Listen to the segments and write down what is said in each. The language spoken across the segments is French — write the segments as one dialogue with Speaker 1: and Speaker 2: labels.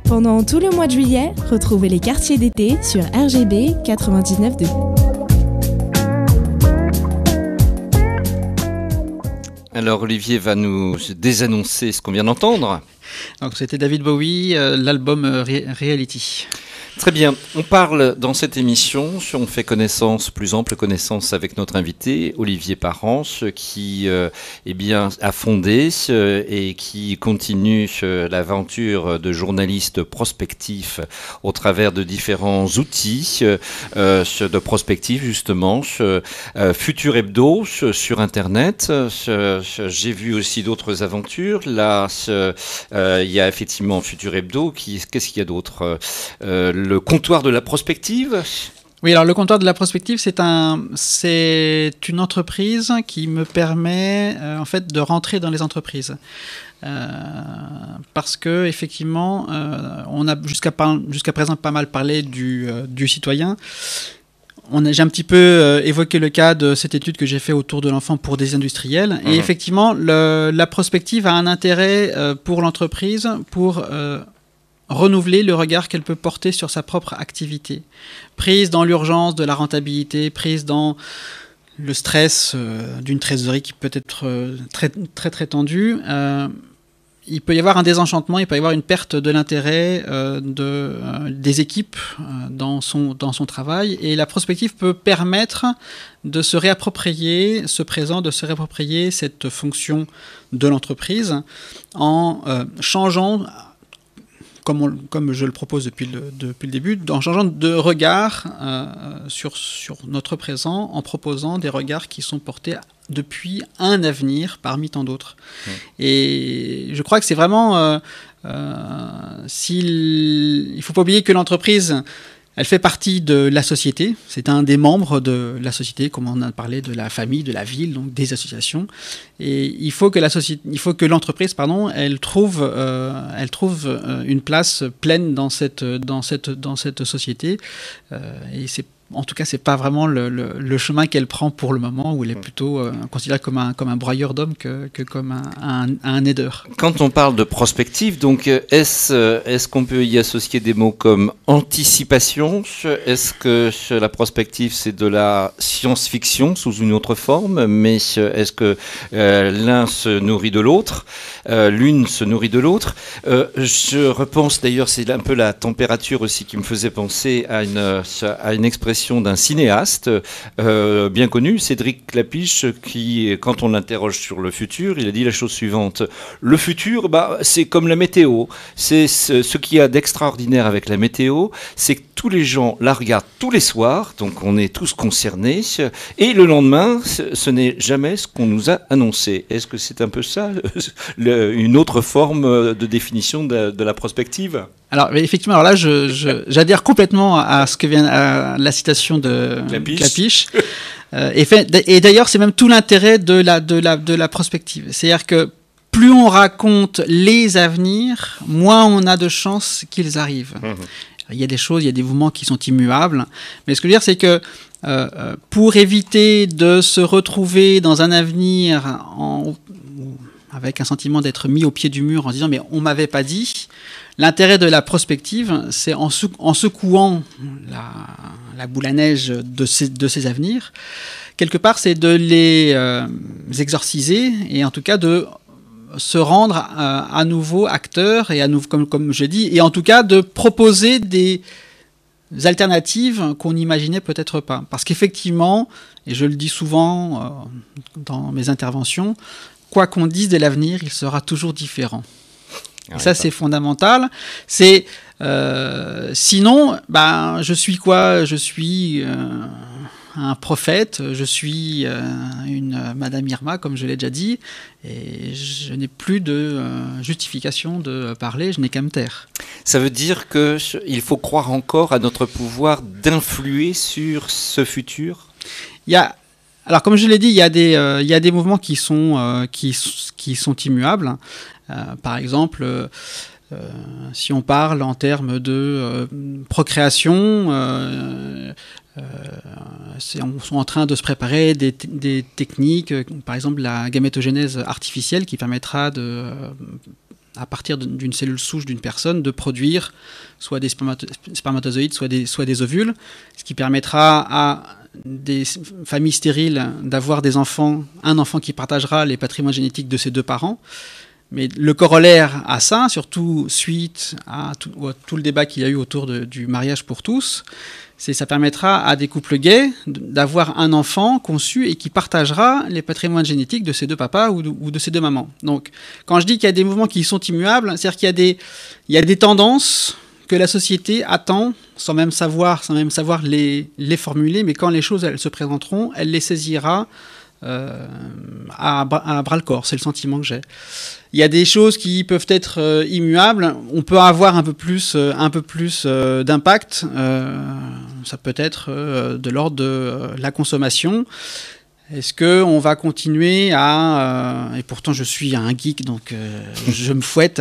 Speaker 1: Pendant tout le mois de juillet, retrouvez les quartiers d'été sur RGB 99.2.
Speaker 2: Alors Olivier va nous désannoncer ce qu'on vient d'entendre.
Speaker 3: Donc c'était David Bowie, l'album Reality.
Speaker 2: Très bien, on parle dans cette émission, on fait connaissance, plus ample connaissance avec notre invité, Olivier Parence, qui a fondé et qui continue l'aventure de journaliste prospectif au travers de différents outils de prospective justement, Futur Hebdo sur Internet. J'ai vu aussi d'autres aventures. Là, il y a effectivement Futur Hebdo. Qu'est-ce qu'il y a d'autre? Le comptoir de la prospective.
Speaker 3: Oui, alors le comptoir de la prospective, c'est une entreprise qui me permet en fait de rentrer dans les entreprises. Parce que effectivement, on a jusqu'à présent pas mal parlé du citoyen. J'ai un petit peu évoqué le cas de cette étude que j'ai fait autour de l'enfant pour des industriels. Et effectivement, la prospective a un intérêt pour l'entreprise, pour renouveler le regard qu'elle peut porter sur sa propre activité. Prise dans l'urgence de la rentabilité, prise dans le stress d'une trésorerie qui peut être très, très, très tendue, il peut y avoir un désenchantement, il peut y avoir une perte de l'intérêt des équipes dans son travail. Et la prospective peut permettre de se réapproprier ce présent, de se réapproprier cette fonction de l'entreprise en changeant, comme je le propose depuis le début, en changeant de regard sur notre présent, en proposant des regards qui sont portés depuis un avenir parmi tant d'autres. Et je crois que c'est vraiment... il ne faut pas oublier que l'entreprise, elle fait partie de la société. C'est un des membres de la société, comme on a parlé de la famille, de la ville, donc des associations. Et il faut que l'entreprise, elle trouve une place pleine dans cette société. Et en tout cas, c'est pas vraiment le chemin qu'elle prend pour le moment, où elle est plutôt considérée comme un broyeur d'hommes que comme un aideur.
Speaker 2: Quand on parle de prospective, donc est-ce qu'on peut y associer des mots comme anticipation? Est-ce que la prospective, c'est de la science-fiction sous une autre forme? Mais est-ce que l'un se nourrit de l'autre? L'une se nourrit de l'autre. Je repense d'ailleurs, c'est un peu la température aussi qui me faisait penser à une expression d'un cinéaste bien connu, Cédric Klapisch, qui, quand on l'interroge sur le futur, il a dit la chose suivante: le futur, c'est comme la météo. C'est ce qu'il y a d'extraordinaire avec la météo, c'est que tous les gens la regardent tous les soirs, donc on est tous concernés, et le lendemain, ce n'est jamais ce qu'on nous a annoncé. Est-ce que c'est un peu ça, une autre forme de définition de la prospective?
Speaker 3: Alors effectivement, alors là, j'adhère complètement à la citation de Klapisch. Et d'ailleurs, c'est même tout l'intérêt de la prospective. C'est-à-dire que plus on raconte les avenirs, moins on a de chances qu'ils arrivent. Il y a des choses, il y a des mouvements qui sont immuables. Mais ce que je veux dire, c'est que pour éviter de se retrouver dans un avenir avec un sentiment d'être mis au pied du mur en se disant « mais on m'avait pas dit », l'intérêt de la prospective, c'est en secouant la boule à neige de ces avenirs, quelque part, c'est de les exorciser et en tout cas de se rendre à nouveau acteur et à nouveau, comme je dis, et en tout cas de proposer des alternatives qu'on n'imaginait peut-être pas. Parce qu'effectivement, et je le dis souvent dans mes interventions, quoi qu'on dise de l'avenir, il sera toujours différent. Et ça, c'est fondamental. C'est sinon, je suis quoi? Je suis un prophète, je suis une Madame Irma, comme je l'ai déjà dit, et je n'ai plus de justification de parler, je n'ai qu'à me taire.
Speaker 2: Ça veut dire qu'il faut croire encore à notre pouvoir d'influer sur ce futur?
Speaker 3: Alors, comme je l'ai dit, il y a des mouvements qui sont immuables. Par exemple, si on parle en termes de procréation, on sont en train de se préparer des techniques, par exemple la gamétogénèse artificielle qui permettra à partir d'une cellule souche d'une personne, de produire soit des spermatozoïdes, soit des ovules, ce qui permettra à des familles stériles d'avoir un enfant qui partagera les patrimoines génétiques de ses deux parents. Mais le corollaire à ça, surtout suite à tout le débat qu'il y a eu autour du mariage pour tous, ça permettra à des couples gays d'avoir un enfant conçu et qui partagera les patrimoines génétiques de ses deux papas ou de ses deux mamans. Donc, quand je dis qu'il y a des mouvements qui sont immuables, c'est-à-dire qu'il y a des tendances que la société attend, sans même savoir les formuler, mais quand les choses elles se présenteront, elle les saisira à bras-le-corps. C'est le sentiment que j'ai. Il y a des choses qui peuvent être immuables. On peut avoir un peu plus d'impact. Ça peut être de l'ordre de la consommation. Est-ce qu'on va continuer et pourtant je suis un geek, donc je me fouette,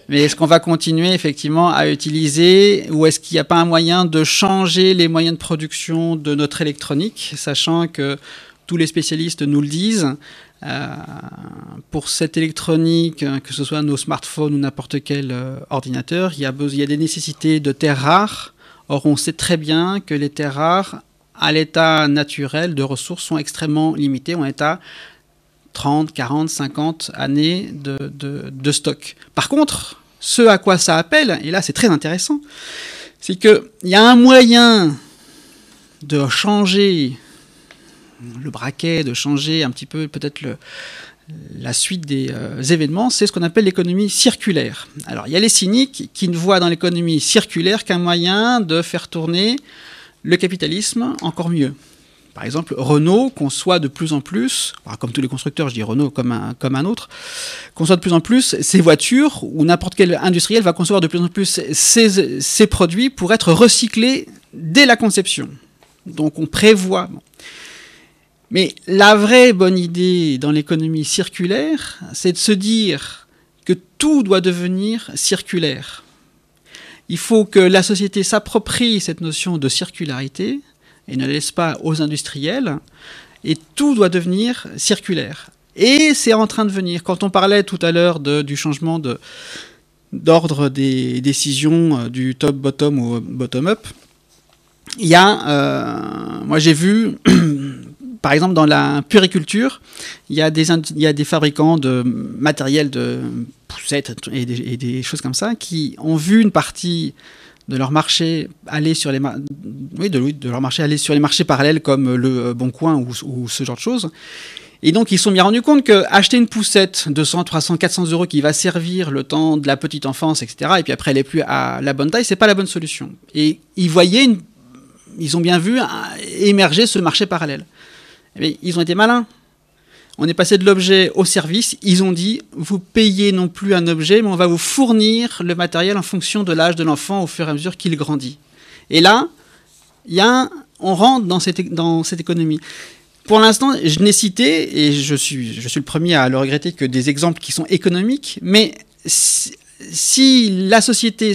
Speaker 3: mais est-ce qu'on va continuer effectivement à utiliser, ou est-ce qu'il n'y a pas un moyen de changer les moyens de production de notre électronique, sachant que tous les spécialistes nous le disent, pour cette électronique, que ce soit nos smartphones ou n'importe quel ordinateur, il y a des nécessités de terres rares. Or, on sait très bien que les terres rares, à l'état naturel de ressources, sont extrêmement limitées. On est à 30, 40, 50 années de stock. Par contre, ce à quoi ça appelle, et là c'est très intéressant, c'est qu'il y a un moyen de changer le braquet, de changer un petit peu peut-être la suite des événements, c'est ce qu'on appelle l'économie circulaire. Alors il y a les cyniques qui ne voient dans l'économie circulaire qu'un moyen de faire tourner le capitalisme encore mieux. Par exemple, Renault conçoit de plus en plus, comme tous les constructeurs, je dis Renault comme un autre, conçoit de plus en plus ses voitures, ou n'importe quel industriel va concevoir de plus en plus ses produits pour être recyclés dès la conception. Donc on prévoit. Mais la vraie bonne idée dans l'économie circulaire, c'est de se dire que tout doit devenir circulaire. Il faut que la société s'approprie cette notion de circularité et ne laisse pas aux industriels, et tout doit devenir circulaire. Et c'est en train de venir. Quand on parlait tout à l'heure du changement d'ordre des décisions du top-bottom au bottom-up, il y a, moi j'ai vu, par exemple dans la puériculture, il y a des fabricants de matériel de poussettes et des choses comme ça qui ont vu une partie de leur marché aller sur les marchés parallèles comme le Bon Coin ou ce genre de choses. Et donc ils se sont bien rendus compte qu'acheter une poussette 200, 300, 400 € qui va servir le temps de la petite enfance, etc., et puis après elle n'est plus à la bonne taille, c'est pas la bonne solution. Et ils ont bien vu émerger ce marché parallèle. Mais ils ont été malins. On est passé de l'objet au service. Ils ont dit, vous payez non plus un objet, mais on va vous fournir le matériel en fonction de l'âge de l'enfant au fur et à mesure qu'il grandit. Et là, on rentre dans cette économie. Pour l'instant, je n'ai cité, et je suis le premier à le regretter, que des exemples qui sont économiques, mais si la société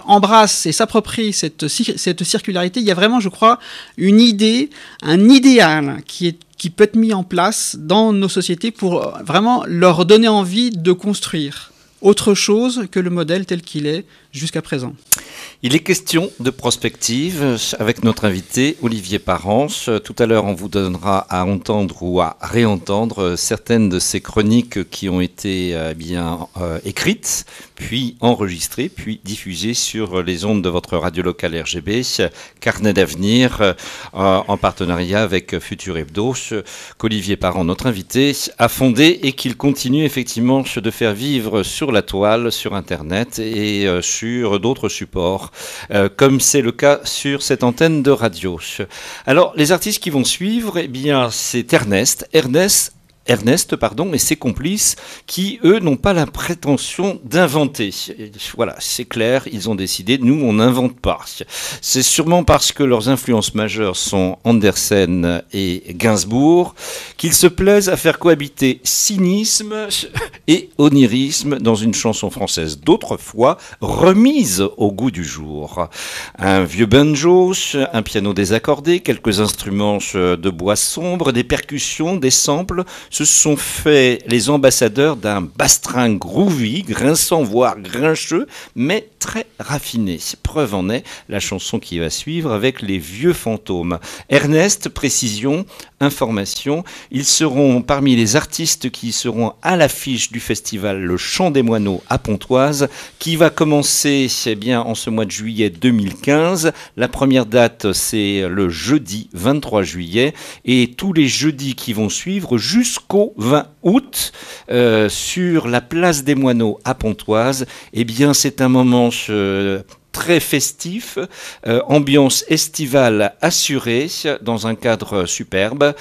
Speaker 3: embrasse et s'approprie cette circularité, il y a vraiment, je crois, une idée, un idéal qui peut être mis en place dans nos sociétés pour vraiment leur donner envie de construire autre chose que le modèle tel qu'il est jusqu'à présent.
Speaker 2: Il est question de prospective avec notre invité Olivier Parence. Tout à l'heure, on vous donnera à entendre ou à réentendre certaines de ces chroniques qui ont été écrites, puis enregistrées, puis diffusées sur les ondes de votre radio locale RGB, Carnet d'avenir, en partenariat avec Futur Hebdo, qu'Olivier Parence, notre invité, a fondé et qu'il continue effectivement de faire vivre sur la toile, sur Internet et sur d'autres supports, comme c'est le cas sur cette antenne de radio. Alors, les artistes qui vont suivre, c'est Ernest et ses complices qui, eux, n'ont pas la prétention d'inventer. Voilà, c'est clair, ils ont décidé, nous, on n'invente pas. C'est sûrement parce que leurs influences majeures sont Andersen et Gainsbourg qu'ils se plaisent à faire cohabiter cynisme et onirisme dans une chanson française d'autrefois remise au goût du jour. Un vieux banjo, un piano désaccordé, quelques instruments de bois sombre, des percussions, des samples, se sont fait les ambassadeurs d'un bastring groovy, grinçant voire grincheux, mais très raffiné. Preuve en est la chanson qui va suivre avec les vieux fantômes. Ernest, précision, information, ils seront parmi les artistes qui seront à l'affiche du festival Le Chant des Moineaux à Pontoise, qui va commencer en ce mois de juillet 2015. La première date, c'est le jeudi 23 juillet, et tous les jeudis qui vont suivre jusqu'au 20 août sur la place des Moineaux à Pontoise. C'est un moment très festif, ambiance estivale assurée dans un cadre superbe,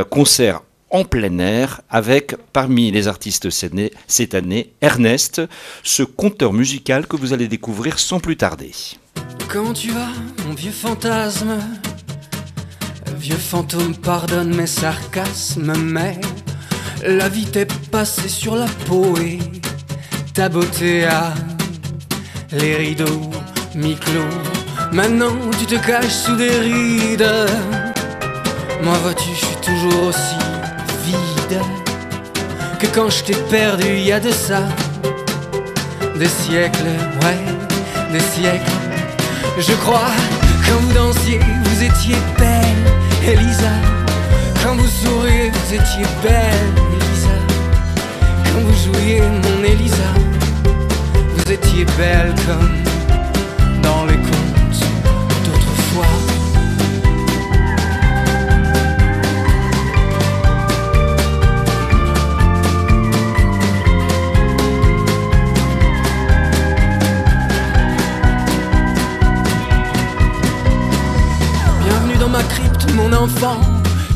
Speaker 2: concert en plein air avec, parmi les artistes cette année, Ernest, ce conteur musical que vous allez découvrir sans plus tarder.
Speaker 4: Comment tu vas, mon vieux fantasme? Vieux fantôme, pardonne mes sarcasmes, mais la vie t'est passée sur la peau et ta beauté a les rideaux mi-clos. Maintenant tu te caches sous des rides. Moi vois-tu, je suis toujours aussi vide que quand je t'ai perdu il y a de ça des siècles, ouais, des siècles. Je crois, quand vous dansiez, vous étiez belle, Elisa. Quand vous souriez, vous étiez belle, Elisa. Quand vous jouiez, mon Elisa, vous étiez belle comme dans les contes d'autrefois. Bienvenue dans ma crypte, mon enfant.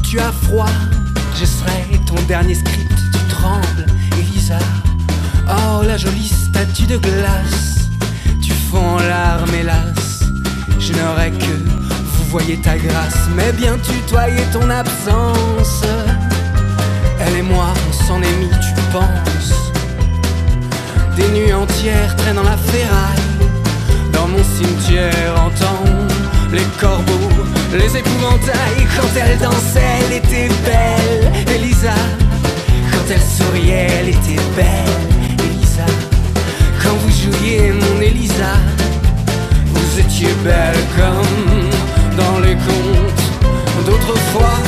Speaker 4: Tu as froid, je serai ton dernier script. Tu trembles, Elisa. Oh, la jolie statue de glace. Tu fonds en larmes, hélas. Je n'aurais que vous voyez ta grâce, mais bien tutoyer ton absence. Elle et moi, on s'en est mis, tu penses. Des nuits entières traînent dans la ferraille. Dans mon cimetière, entends les corbeaux, les épouvantails. Quand elle dansait, elle était belle, Elisa. Quand elle souriait, elle était belle, Elisa. Quand vous jouiez, mon Elisa, vous étiez belle comme dans les contes d'autrefois.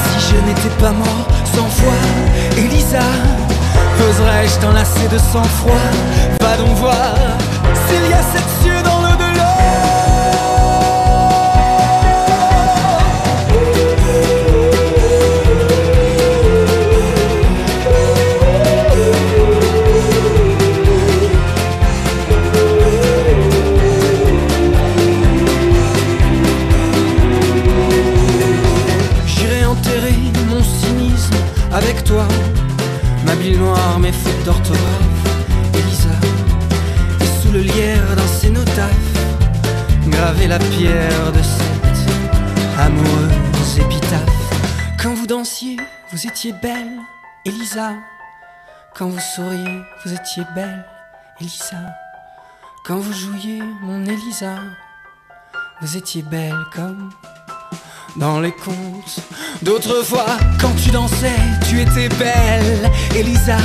Speaker 4: Si je n'étais pas mort 100 fois, Elisa, oserais-je t'enlacer de sang-froid? Va donc voir s'il y a 7 cieux dans l'au-delà. J'irai enterrer mon cynisme avec toi, ma bile noire, mes fautes d'orthographe, Elisa. Et sous le lierre d'un cénotaphe, graver la pierre de cette amoureuse épitaphe. Quand vous dansiez, vous étiez belle, Elisa. Quand vous souriez, vous étiez belle, Elisa. Quand vous jouiez, mon Elisa, vous étiez belle comme dans les contes d'autrefois. Quand tu dansais, tu étais belle, Elisa.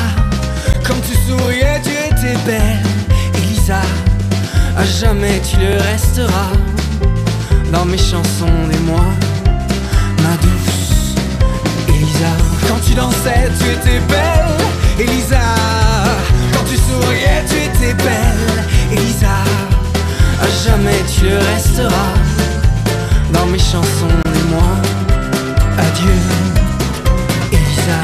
Speaker 4: Quand tu souriais, tu étais belle, Elisa. À jamais tu le resteras dans mes chansons des mois, ma douce Elisa. Quand tu dansais, tu étais belle, Elisa. Quand tu souriais, tu étais belle, Elisa. À jamais tu le resteras dans mes chansons des mois. Adieu, Elisa.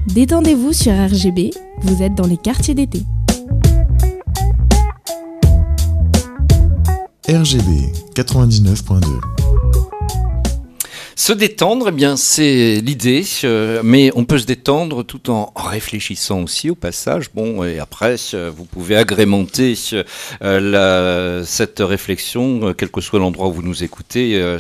Speaker 1: Détendez-vous sur RGB, vous êtes dans les quartiers d'été.
Speaker 5: RGB 99.2.
Speaker 2: Se détendre, eh bien, c'est l'idée, mais on peut se détendre tout en réfléchissant aussi au passage. Bon, et après, vous pouvez agrémenter cette réflexion, quel que soit l'endroit où vous nous écoutez,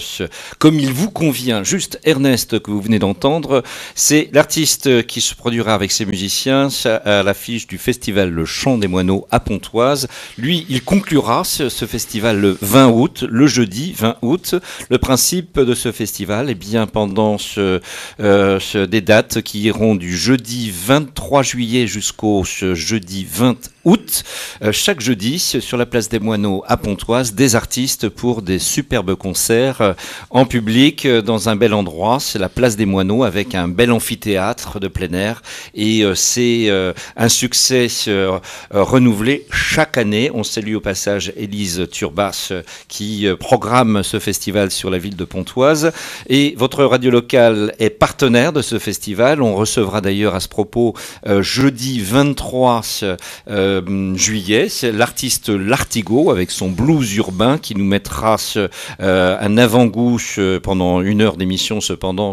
Speaker 2: comme il vous convient. Juste Ernest, que vous venez d'entendre, c'est l'artiste qui se produira avec ses musiciens à l'affiche du festival Le Chant des Moineaux à Pontoise. Lui, il conclura ce festival le 20 août, le jeudi 20 août. Le principe de ce festival, eh bien, pendant des dates qui iront du jeudi 23 juillet jusqu'au jeudi 20 août, chaque jeudi, sur la place des Moineaux à Pontoise, des artistes pour des superbes concerts en public dans un bel endroit. C'est la place des Moineaux avec un bel amphithéâtre de plein air et c'est un succès renouvelé chaque année. On salue au passage Élise Turbas qui programme ce festival sur la ville de Pontoise et votre radio locale est partenaire de ce festival. On recevra d'ailleurs à ce propos jeudi 23 juillet, c'est l'artiste L'Artigot avec son blues urbain qui nous mettra un avant-goût pendant 1 heure d'émission cependant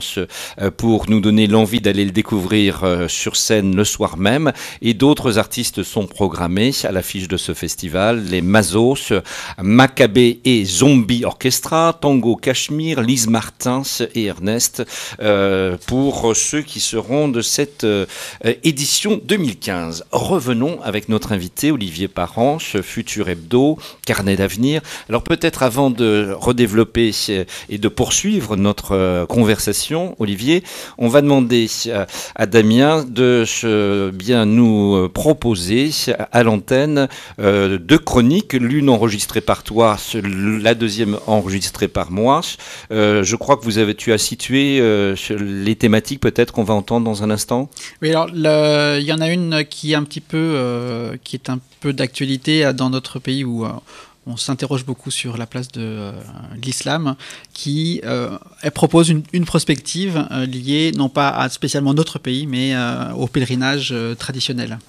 Speaker 2: pour nous donner l'envie d'aller le découvrir sur scène le soir même. Et d'autres artistes sont programmés à l'affiche de ce festival, les Mazos, Maccabée et Zombie Orchestra, Tango Cachemire, Lise Martins et Ernest pour ceux qui seront de cette édition 2015. Revenons avec notre invité Olivier Parent, Futur Hebdo, Carnet d'avenir. Alors peut-être avant de redévelopper et de poursuivre notre conversation, Olivier, on va demander à Damien de bien nous proposer à l'antenne 2 chroniques, l'une enregistrée par toi, la deuxième enregistrée par moi. Je crois que tu as situé les thématiques peut-être qu'on va entendre dans un instant. Oui, alors
Speaker 3: il y en a une qui est un peu d'actualité dans notre pays où on s'interroge beaucoup sur la place de l'islam, elle propose une prospective liée non pas à spécialement notre pays, mais au pèlerinage traditionnel.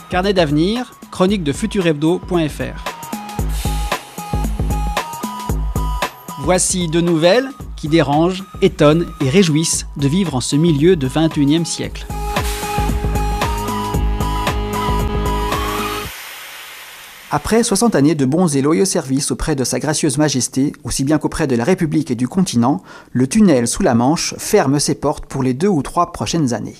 Speaker 3: Carnet d'avenir, chronique de futurhebdo.fr. Voici 2 nouvelles qui dérangent, étonnent et réjouissent de vivre en ce milieu de 21e siècle. Après 60 années de bons et loyaux services auprès de Sa Gracieuse Majesté, aussi bien qu'auprès de la République et du continent, le tunnel sous la Manche ferme ses portes pour les 2 ou 3 prochaines années.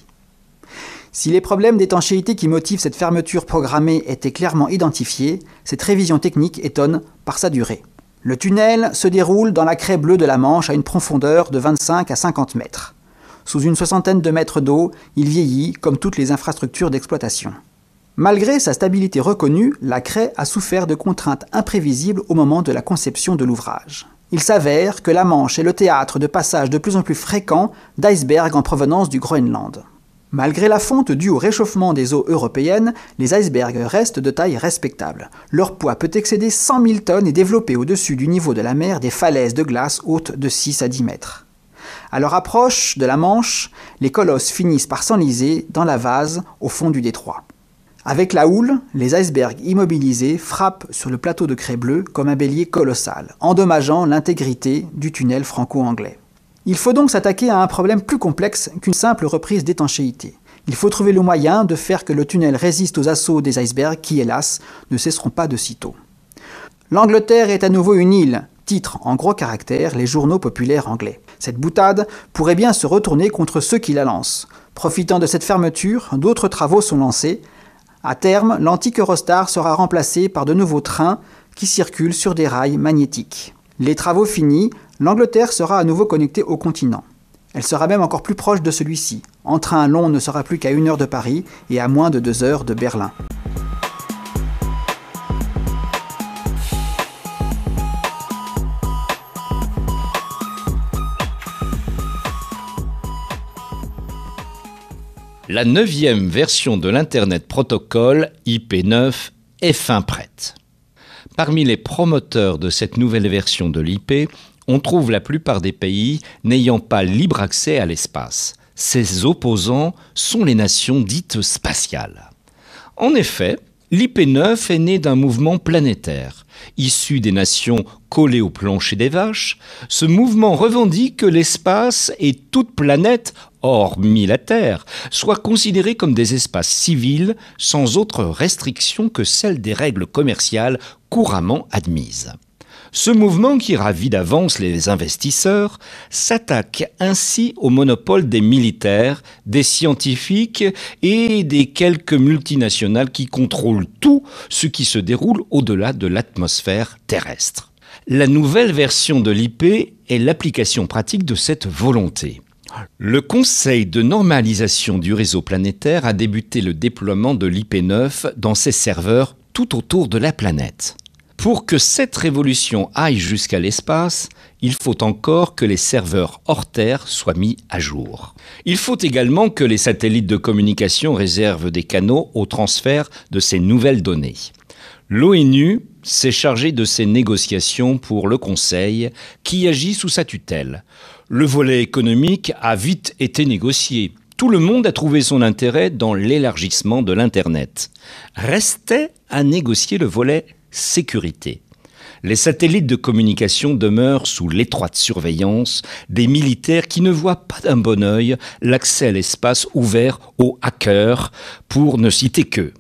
Speaker 3: Si les problèmes d'étanchéité qui motivent cette fermeture programmée étaient clairement identifiés, cette révision technique étonne par sa durée. Le tunnel se déroule dans la craie bleue de la Manche à une profondeur de 25 à 50 mètres. Sous une 60aine de mètres d'eau, il vieillit comme toutes les infrastructures d'exploitation. Malgré sa stabilité reconnue, la craie a souffert de contraintes imprévisibles au moment de la conception de l'ouvrage. Il s'avère que la Manche est le théâtre de passages de plus en plus fréquents d'icebergs en provenance du Groenland. Malgré la fonte due au réchauffement des eaux européennes, les icebergs restent de taille respectable. Leur poids peut excéder 100 000 tonnes et développer au-dessus du niveau de la mer des falaises de glace hautes de 6 à 10 mètres. À leur approche de la Manche, les colosses finissent par s'enliser dans la vase au fond du détroit. Avec la houle, les icebergs immobilisés frappent sur le plateau de craie bleue comme un bélier colossal, endommageant l'intégrité du tunnel franco-anglais. Il faut donc s'attaquer à un problème plus complexe qu'une simple reprise d'étanchéité. Il faut trouver le moyen de faire que le tunnel résiste aux assauts des icebergs qui, hélas, ne cesseront pas de sitôt. L'Angleterre est à nouveau une île, titrent en gros caractères les journaux populaires anglais. Cette boutade pourrait bien se retourner contre ceux qui la lancent. Profitant de cette fermeture, d'autres travaux sont lancés. À terme, l'antique Eurostar sera remplacé par de nouveaux trains qui circulent sur des rails magnétiques. Les travaux finis, l'Angleterre sera à nouveau connectée au continent. Elle sera même encore plus proche de celui-ci. En train long ne sera plus qu'à 1 heure de Paris et à moins de 2 heures de Berlin.
Speaker 2: La 9e version de l'Internet Protocol IP9 est fin prête. Parmi les promoteurs de cette nouvelle version de l'IP, on trouve la plupart des pays n'ayant pas libre accès à l'espace. Ses opposants sont les nations dites spatiales. En effet, L'IP9 est né d'un mouvement planétaire. Issu des nations collées au plancher des vaches, ce mouvement revendique que l'espace et toute planète, hormis la Terre, soient considérés comme des espaces civils sans autre restriction que celle des règles commerciales couramment admises. Ce mouvement, qui ravit d'avance les investisseurs, s'attaque ainsi au monopole des militaires, des scientifiques et des quelques multinationales qui contrôlent tout ce qui se déroule au-delà de l'atmosphère terrestre. La nouvelle version de l'IP est l'application pratique de cette volonté. Le Conseil de normalisation du réseau planétaire a débuté le déploiement de l'IP9 dans ses serveurs tout autour de la planète. Pour que cette révolution aille jusqu'à l'espace, il faut encore que les serveurs hors Terre soient mis à jour. Il faut également que les satellites de communication réservent des canaux au transfert de ces nouvelles données. L'ONU s'est chargée de ces négociations pour le Conseil, qui agit sous sa tutelle. Le volet économique a vite été négocié. Tout le monde a trouvé son intérêt dans l'élargissement de l'Internet. Restait à négocier le volet sécurité. Les satellites de communication demeurent sous l'étroite surveillance des militaires qui ne voient pas d'un bon œil l'accès à l'espace ouvert aux hackers, pour ne citer qu'eux.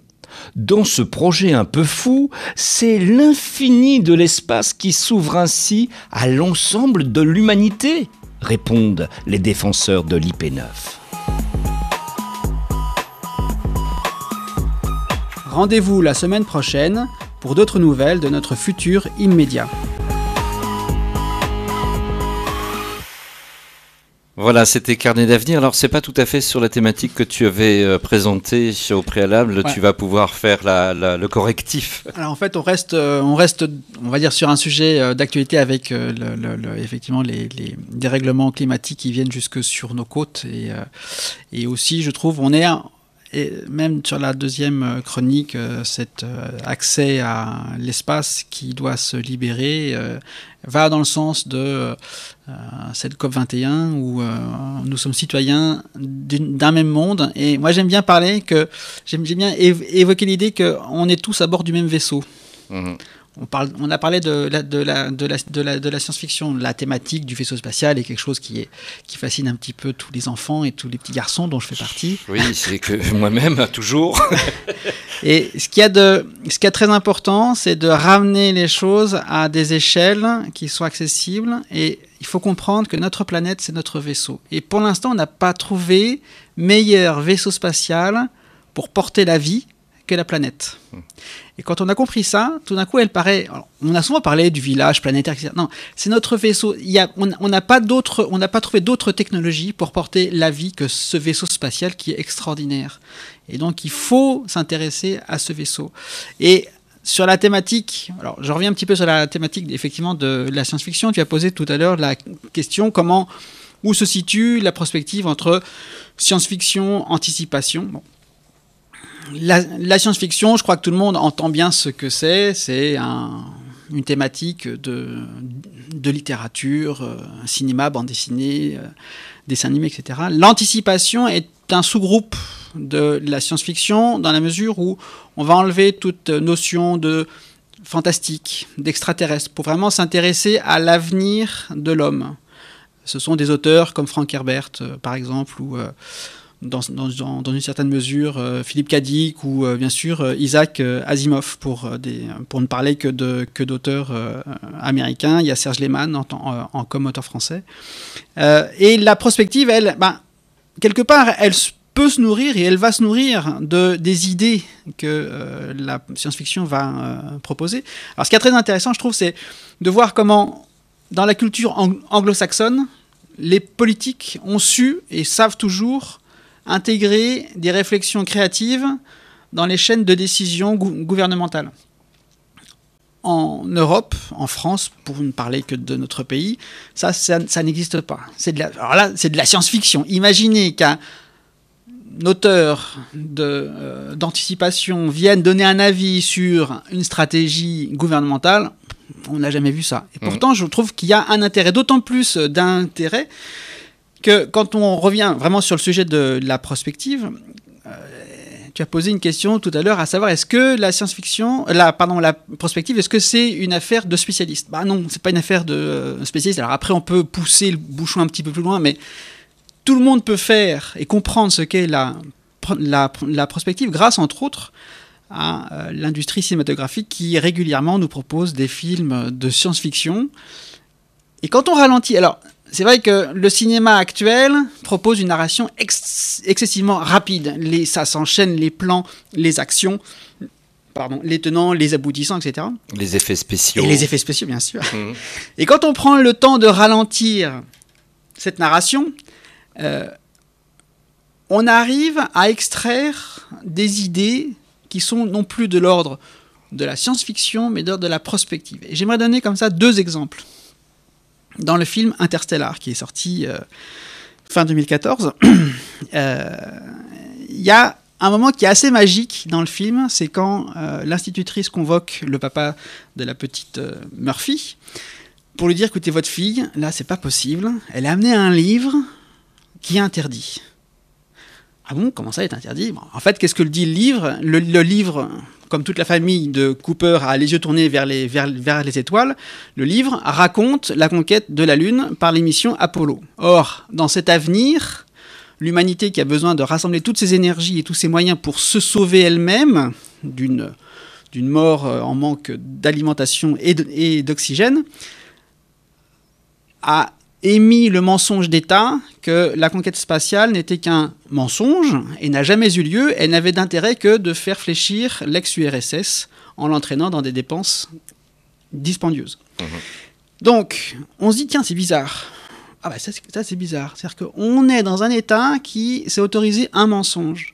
Speaker 2: Dans ce projet un peu fou, c'est l'infini de l'espace qui s'ouvre ainsi à l'ensemble de l'humanité, répondent les défenseurs de l'IP9.
Speaker 3: Rendez-vous la semaine prochaine pour d'autres nouvelles de notre futur immédiat.
Speaker 2: Voilà, c'était Carnet d'avenir. Alors, c'est pas tout à fait sur la thématique que tu avais présentée au préalable. Ouais. Tu vas pouvoir faire le correctif.
Speaker 3: Alors, en fait, on reste, on va dire, sur un sujet d'actualité avec effectivement les dérèglements climatiques qui viennent jusque sur nos côtes. Et aussi, je trouve, on est... Et même sur la deuxième chronique, cet accès à l'espace qui doit se libérer va dans le sens de cette COP21 où nous sommes citoyens d'un même monde. Et moi, j'aime bien évoquer l'idée qu'on est tous à bord du même vaisseau. Mmh. On a parlé de la science-fiction. La thématique du vaisseau spatial est quelque chose qui fascine un petit peu tous les enfants et tous les petits garçons dont je fais partie.
Speaker 2: Oui, c'est que moi-même, toujours.
Speaker 3: Et ce qu'il y a très important, c'est de ramener les choses à des échelles qui soient accessibles. Et il faut comprendre que notre planète, c'est notre vaisseau. Et pour l'instant, on n'a pas trouvé meilleur vaisseau spatial pour porter la vie que la planète. Et quand on a compris ça, tout d'un coup, elle paraît... Alors, on a souvent parlé du village planétaire, etc. Non, c'est notre vaisseau. On n'a pas trouvé d'autres technologies pour porter la vie que ce vaisseau spatial qui est extraordinaire. Et donc, il faut s'intéresser à ce vaisseau. Et sur la thématique... Alors, je reviens un petit peu sur la thématique, effectivement, de la science-fiction. Tu as posé tout à l'heure la question où se situe la prospective entre science-fiction, anticipation. Bon. La science-fiction, je crois que tout le monde entend bien ce que c'est. C'est une thématique de littérature, cinéma, bande dessinée, dessin animé, etc. L'anticipation est un sous-groupe de la science-fiction dans la mesure où on va enlever toute notion de fantastique, d'extraterrestre, pour vraiment s'intéresser à l'avenir de l'homme. Ce sont des auteurs comme Frank Herbert, par exemple, ou... Dans une certaine mesure, Philippe K. Dick ou bien sûr Isaac Asimov pour ne parler que d'auteurs américains. Il y a Serge Lehmann comme auteur français. Et la prospective, elle, quelque part, elle peut se nourrir et elle va se nourrir des idées que la science-fiction va proposer. Alors ce qui est très intéressant, je trouve, c'est de voir comment, dans la culture anglo-saxonne, les politiques ont su et savent toujours intégrer des réflexions créatives dans les chaînes de décision gouvernementales. En Europe, en France, pour ne parler que de notre pays, ça n'existe pas. Alors là, c'est de la science-fiction. Imaginez qu'un auteur d'anticipation vienne donner un avis sur une stratégie gouvernementale. On n'a jamais vu ça. Et pourtant, je trouve qu'il y a un intérêt, d'autant plus d'intérêt que quand on revient vraiment sur le sujet de la prospective, tu as posé une question tout à l'heure, à savoir est-ce que la science-fiction, la prospective, est-ce que c'est une affaire de spécialistes ? Bah non, c'est pas une affaire de spécialistes. Alors après, on peut pousser le bouchon un petit peu plus loin, mais tout le monde peut faire et comprendre ce qu'est la prospective grâce, entre autres, à l'industrie cinématographique qui régulièrement nous propose des films de science-fiction. Et quand on ralentit, alors c'est vrai que le cinéma actuel propose une narration excessivement rapide. Ça s'enchaîne, les plans, les actions, les tenants, les aboutissants, etc.
Speaker 2: Les effets spéciaux.
Speaker 3: Et les effets spéciaux, bien sûr. Et quand on prend le temps de ralentir cette narration, on arrive à extraire des idées qui sont non plus de l'ordre de la science-fiction, mais de l'ordre de la prospective. Et j'aimerais donner comme ça 2 exemples. Dans le film Interstellar, qui est sorti fin 2014, il y a un moment qui est assez magique dans le film, c'est quand l'institutrice convoque le papa de la petite Murphy pour lui dire, écoutez, votre fille, là, c'est pas possible, elle a amené un livre qui est interdit. Ah bon, comment ça est interdit ? Bon, en fait, qu'est-ce que dit le livre ? Le livre, comme toute la famille de Cooper a les yeux tournés vers les étoiles, le livre raconte la conquête de la Lune par les missions Apollo. Or, dans cet avenir, l'humanité qui a besoin de rassembler toutes ses énergies et tous ses moyens pour se sauver elle-même d'une mort en manque d'alimentation et d'oxygène, a émis le mensonge d'État que la conquête spatiale n'était qu'un mensonge et n'a jamais eu lieu. Elle n'avait d'intérêt que de faire fléchir l'ex-URSS en l'entraînant dans des dépenses dispendieuses. Donc, on se dit, tiens, c'est bizarre. Ah bah ça c'est bizarre. C'est-à-dire qu'on est dans un État qui s'est autorisé un mensonge.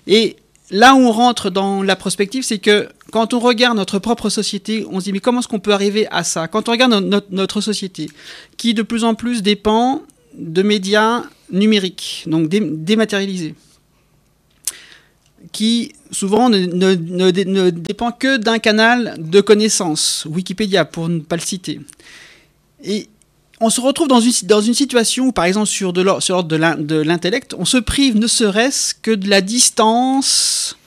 Speaker 3: Et là où on rentre dans la prospective, c'est que quand on regarde notre propre société, on se dit mais comment est-ce qu'on peut arriver à ça ? Quand on regarde notre société, qui de plus en plus dépend de médias numériques, donc dématérialisés, qui souvent ne dépend que d'un canal de connaissances, Wikipédia pour ne pas le citer. Et on se retrouve dans une situation où, par exemple, sur l'ordre de l'intellect, on se prive ne serait-ce que de la distance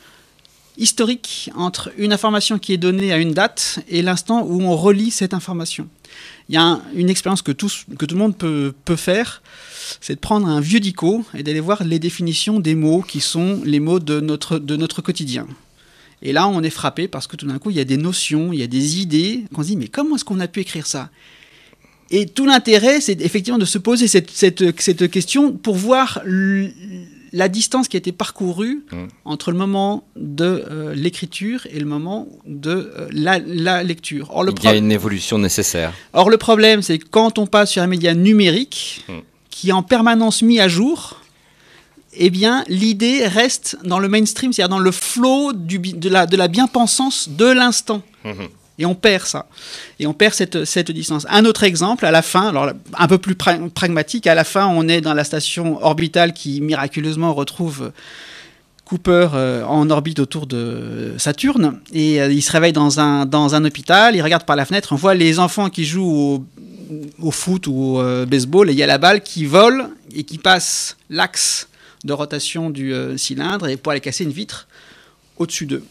Speaker 3: historique entre une information qui est donnée à une date et l'instant où on relit cette information. Il y a une expérience que tout le monde peut faire, c'est de prendre un vieux dico et d'aller voir les définitions des mots qui sont les mots de notre quotidien. Et là, on est frappé parce que tout d'un coup, il y a des notions, il y a des idées qu'on se dit, mais comment est-ce qu'on a pu écrire ça ? Et tout l'intérêt, c'est effectivement de se poser cette question pour voir la distance qui a été parcourue entre le moment de l'écriture et le moment de la lecture. Or,
Speaker 2: il y a une évolution nécessaire.
Speaker 3: Or, le problème, c'est que quand on passe sur un média numérique qui est en permanence mis à jour, eh bien, l'idée reste dans le mainstream, c'est-à-dire dans le flow de la bien-pensance de l'instant. Et on perd ça. Et on perd cette distance. Un autre exemple, à la fin, alors un peu plus pragmatique, à la fin, on est dans la station orbitale qui miraculeusement retrouve Cooper en orbite autour de Saturne. Et il se réveille dans un hôpital, il regarde par la fenêtre, on voit les enfants qui jouent au foot ou au baseball, et il y a la balle qui vole et qui passe l'axe de rotation du cylindre et pour aller casser une vitre au-dessus d'eux.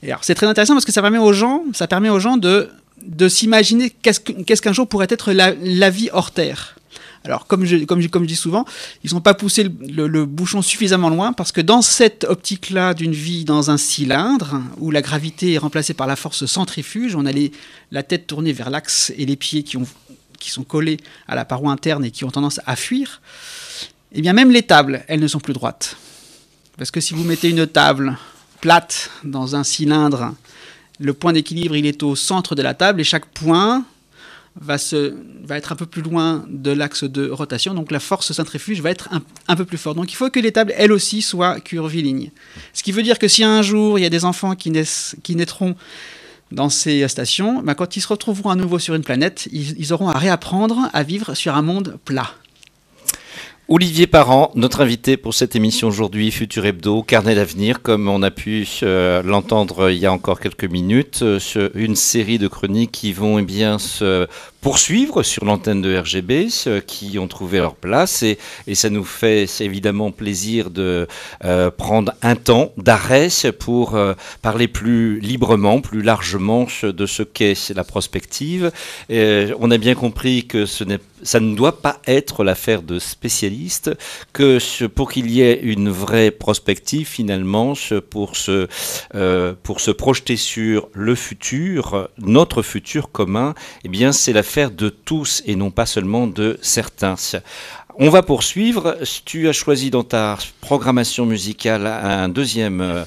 Speaker 3: Et alors, c'est très intéressant parce que ça permet aux gens de s'imaginer qu'est-ce qu'un jour pourrait être la vie hors Terre. Alors, comme je dis souvent, ils n'ont pas poussé le bouchon suffisamment loin parce que dans cette optique-là d'une vie dans un cylindre, où la gravité est remplacée par la force centrifuge, on a la tête tournée vers l'axe et les pieds qui sont collés à la paroi interne et qui ont tendance à fuir, eh bien même les tables, elles ne sont plus droites. Parce que si vous mettez une table plate dans un cylindre, le point d'équilibre il est au centre de la table et chaque point va être un peu plus loin de l'axe de rotation, donc la force centrifuge va être un peu plus forte. Donc il faut que les tables elles aussi soient curvilignes. Ce qui veut dire que si un jour il y a des enfants qui naîtront dans ces stations, quand ils se retrouveront à nouveau sur une planète, ils auront à réapprendre à vivre sur un monde plat.
Speaker 2: Olivier Parent, notre invité pour cette émission aujourd'hui, Futur Hebdo, Carnet d'avenir, comme on a pu l'entendre il y a encore quelques minutes, une série de chroniques qui vont se poursuivre sur l'antenne de RGB, qui ont trouvé leur place, et ça nous fait évidemment plaisir de prendre un temps d'arrêt pour parler plus librement, plus largement de ce qu'est la prospective. On a bien compris que ça ne doit pas être l'affaire de spécialistes, que pour qu'il y ait une vraie prospective finalement, pour se projeter sur le futur, notre futur commun, eh bien c'est l'affaire de tous et non pas seulement de certains. On va poursuivre. Tu as choisi dans ta programmation musicale un deuxième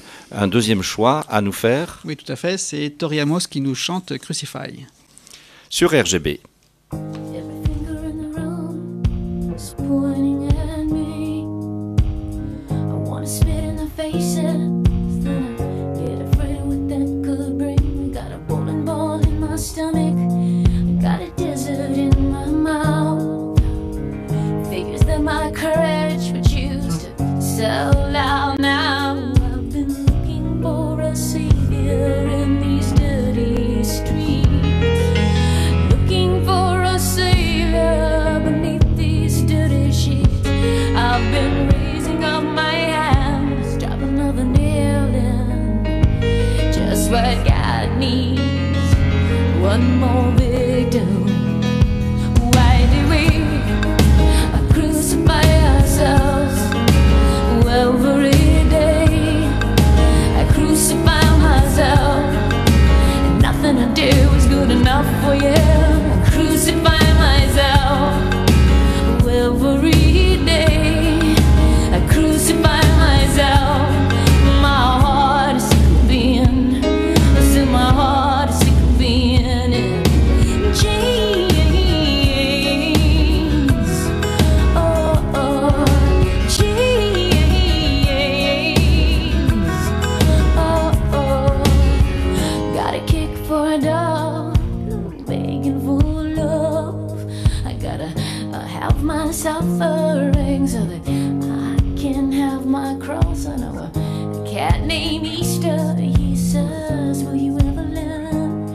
Speaker 2: choix à nous faire.
Speaker 3: Oui, tout à fait. C'est Tori Amos qui nous chante Crucify.
Speaker 2: Sur RGB.
Speaker 5: Courage would choose to sell out now. I've been looking for a savior in these dirty streets, looking for a savior beneath these dirty sheets. I've been raising up my hands, drop another nail in, just what God needs, one more victim. Why do we crucify ourselves every day? I crucify myself, and nothing I do is good enough for you. I crucify myself every day. I crucify myself. My heart is sick of being, my heart is sick of being in chains. Suffering so that I can have my cross. I know a cat named Easter. He says, will you ever learn?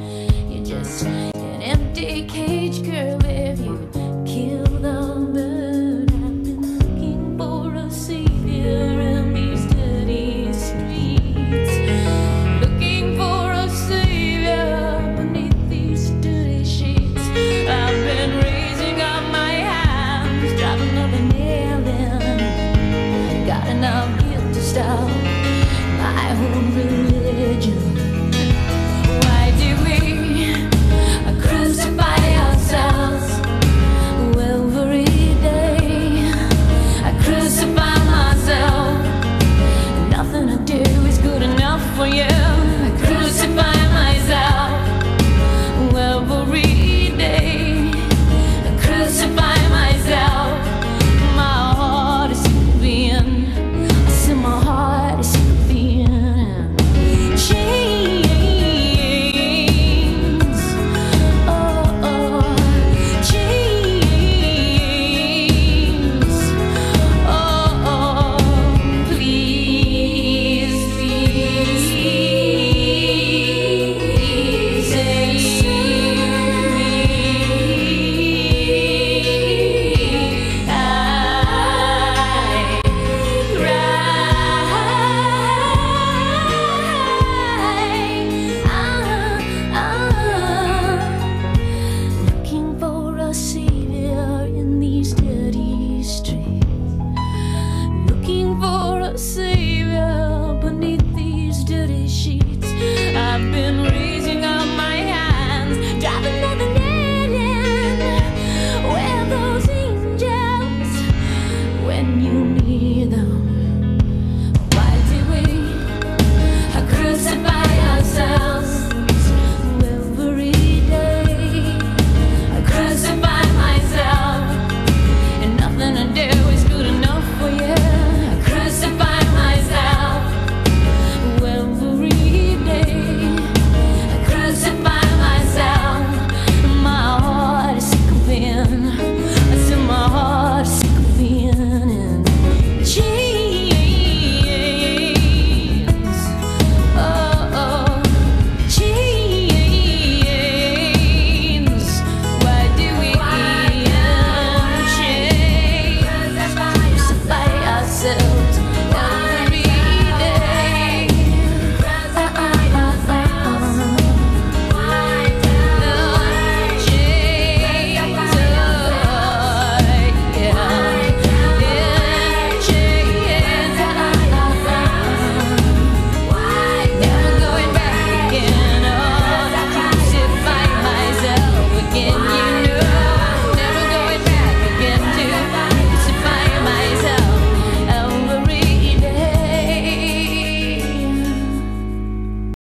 Speaker 5: You're just an empty cage, girl, if you kill the bird. I've been looking for a savior in these dirty streets, looking for a savior beneath these dirty sheets. I've been raising up my hands, drop another nail in, got enough guilt to stop my own religion. Why do we crucify ourselves every day? I crucify myself, nothing I do is good enough for you. I crucify myself every day. I crucify myself. My heart is sick of being, I said my heart is sick of being chains. Oh, oh, chains. Oh, oh, please, please, save me. Looking for a savior in these dirty streets, looking for a savior beneath these dirty sheets. I've been